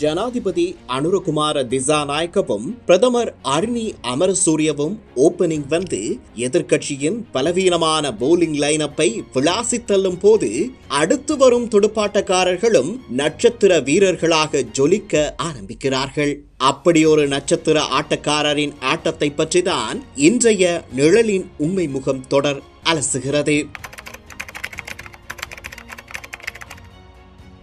ஜனாதிபதி அனுரகுமார திசாநாயக்கவும் பிரதமர் அருணி அமரசூரியவும் ஓப்பனிங் வந்து எதிர்க்கட்சியின் பலவீனமான போலிங் லைனப்பை விளாசி தள்ளும் போது அடுத்து வரும் துடுப்பாட்டக்காரர்களும் நட்சத்திர வீரர்களாக ஜொலிக்க ஆரம்பிக்கிறார்கள். அப்படி ஒரு நட்சத்திர ஆட்டக்காரரின் ஆட்டத்தை பற்றிதான் இன்றைய நிழலின் உண்மை முகம் தொடர் அலசுகிறது.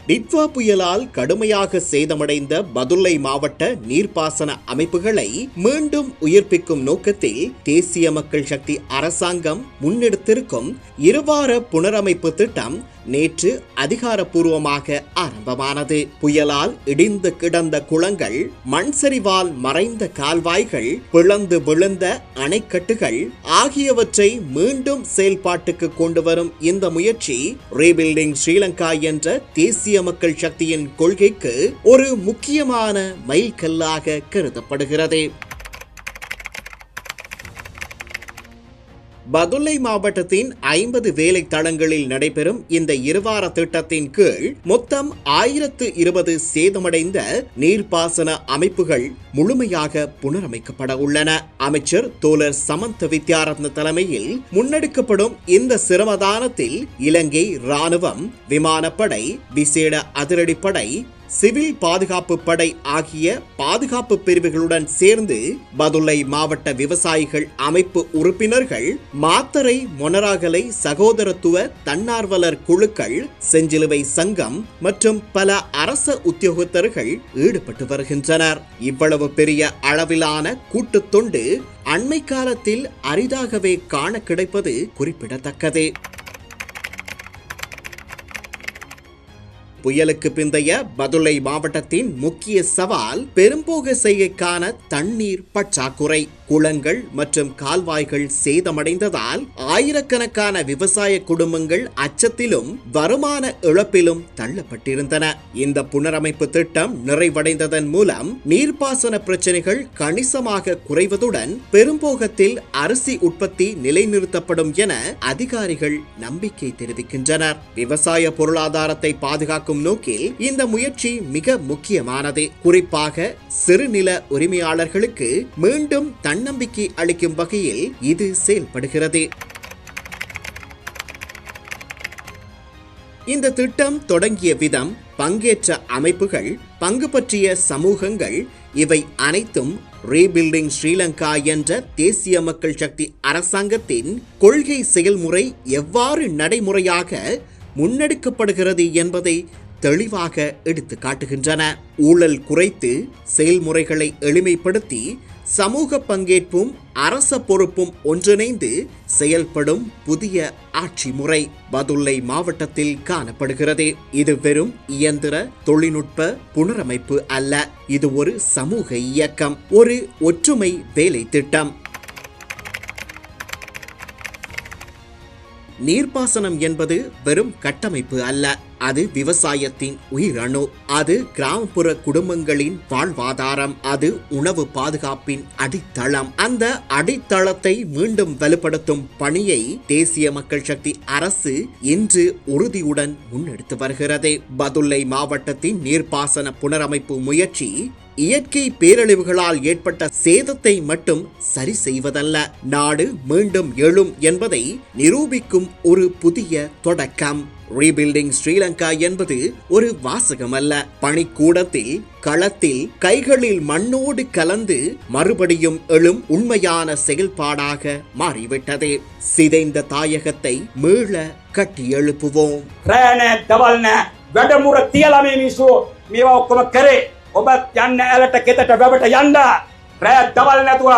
டிட்வா புயலால் கடுமையாக சேதமடைந்த பதுளை மாவட்ட நீர்ப்பாசன அமைப்புகளை மீண்டும் உயிர்ப்பிக்கும் நோக்கத்தில் தேசிய மக்கள் சக்தி அரசாங்கம் முன்னெடுத்திருக்கும் இருவார புனரமைப்பு திட்டம் நேற்று அதிகாரப்பூர்வமாக ஆரம்பமானது. புயலால் இடிந்து கிடந்த குளங்கள், மண் சரிவால் மறைந்த கால்வாய்கள், பிளந்து விழுந்த அணைக்கட்டுகள் ஆகியவற்றை மீண்டும் செயல்பாட்டுக்கு கொண்டு வரும் இந்த முயற்சி ரீபில்டிங் ஸ்ரீலங்கா என்ற தேசிய மக்கள் சக்தியின் கொள்கைக்கு ஒரு முக்கியமான மைல்கல்லாக கருதப்படுகிறது. பதுளை மாவட்டத்தின் 50 வேலை தளங்களில் நடைபெறும் இந்த இருவார திட்டத்தின் கீழ் மொத்தம் 1020 சேதமடைந்த நீர்ப்பாசன அமைப்புகள் முழுமையாக புனரமைக்கப்பட உள்ளன. அமைச்சர் தோழர் சமந்த வித்யாரத்ன தலைமையில் முன்னெடுக்கப்படும் இந்த சிரமதானத்தில் இலங்கை ராணுவம், விமானப்படை, விசேட அதிரடிப்படை, சிவில் பாதுகாப்பு படை ஆகிய பாதுகாப்பு பிரிவுகளுடன் சேர்ந்து பதுளை மாவட்ட விவசாயிகள் அமைப்பு உறுப்பினர்கள், மாத்தறை மொனராகலை சகோதரத்துவ தன்னார்வலர் குழுக்கள், செஞ்சிலுவை சங்கம் மற்றும் பல அரச உத்தியோகத்தர்கள் ஈடுபட்டு வருகின்றனர். இவ்வளவு பெரிய அளவிலான கூட்டுத் தொண்டு அண்மை காலத்தில் அரிதாகவே காண கிடைப்பது குறிப்பிடத்தக்கது. புயலுக்கு பிந்தைய பதுளை மாவட்டத்தின் முக்கிய சவால் பெரும்போக செய்கைக்கான தண்ணீர் பற்றாக்குறை. குளங்கள் மற்றும் கால்வாய்கள் சேதமடைந்ததால் ஆயிரக்கணக்கான விவசாய குடும்பங்கள் அச்சத்திலும் வருமான இழப்பிலும் தள்ளப்பட்டிருந்தன. இந்த புனரமைப்பு திட்டம் நிறைவடைந்ததன் மூலம் நீர்ப்பாசன பிரச்சனைகள் கணிசமாக குறைவதுடன் பெரும்போகத்தில் அரிசி உற்பத்தி நிலைநிறுத்தப்படும் என அதிகாரிகள் நம்பிக்கை தெரிவிக்கின்றனர். விவசாய பொருளாதாரத்தை பாதுகாக்கும் நோக்கில் இந்த முயற்சி மிக முக்கியமானது. குறிப்பாக சிறுநில உரிமையாளர்களுக்கு மீண்டும் தன்னம்பிக்கை அளிக்கும் வகையில் இது செயல்படுகிறது. இந்த திட்டம் தொடங்கிய விதம், பங்கேற்ற அமைப்புகள், பங்கு பற்றிய சமூகங்கள் இவை அனைத்தும் ரீபில்டிங் ஸ்ரீலங்கா என்ற தேசிய மக்கள் சக்தி அரசாங்கத்தின் கொள்கை செயல்முறை எவ்வாறு நடைமுறையாக முன்னெடுக்கப்படுகிறது என்பதை தெளிவாக எடுத்து காட்டுகின்றன. ஊழல் குறைத்து செயல்முறைகளை எளிமைப்படுத்தி சமூக பங்கேற்பும் அரச பொறுப்பும் ஒன்றிணைந்து செயல்படும் புதிய ஆட்சி முறை பதுளை மாவட்டத்தில் காணப்படுகிறது. இது வெறும் இயந்திர தொழில்நுட்ப புனரமைப்பு அல்ல, இது ஒரு சமூக இயக்கம், ஒரு ஒற்றுமை வேலை திட்டம். நீர்ப்பாசனம் என்பது வெறும் கட்டமைப்பு அல்ல, அது விவசாயத்தின் உயிரணு, அது கிராமப்புற குடும்பங்களின் வாழ்வாதாரம், அது உணவு பாதுகாப்பின் அடித்தளம். அந்த அடித்தளத்தை மீண்டும் வலுப்படுத்தும் பணியை தேசிய மக்கள் சக்தி அரசு இன்று உறுதியுடன் முன்னெடுத்து வருகிறது. பதுளை மாவட்டத்தின் நீர்ப்பாசன புனரமைப்பு முயற்சி இயற்கை பேரழிவுகளால் ஏற்பட்ட சேதத்தை மட்டும் சரி செய்வதல்ல, நாடு மீண்டும் எழும் என்பதை நிரூபிக்கும் ஒரு புதிய தொடக்கம். ரீபில்டிங் ஸ்ரீலங்கா என்பது ஒரு வாசகம் அல்ல, பணிக்கூடத்தில், களத்தில், கைகளில் மண்ணோடு கலந்து மறுபடியும் எழும் உண்மையான செயல்பாடாக மாறிவிட்டது. சிதைந்த தாயகத்தை மீள கட்டி எழுப்புவோம். ඔබත් යන්න ඇලට කෙතට වැබට යන්න රෑ දවල් නැතුව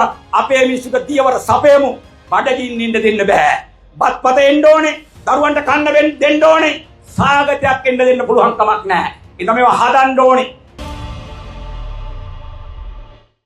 අපේ මිනිස්සුන්ට දියවර සපයමු. බඩගින්න ඉන්න දෙන්න බෑ. බත්පත එන්න ඕනේ, දරුවන්ට කන්න දෙන්න ඕනේ, සාගතයක් එන්න දෙන්න පුළුවන් කමක් නැහැ. ඉතින් මේවා හදන්න ඕනේ.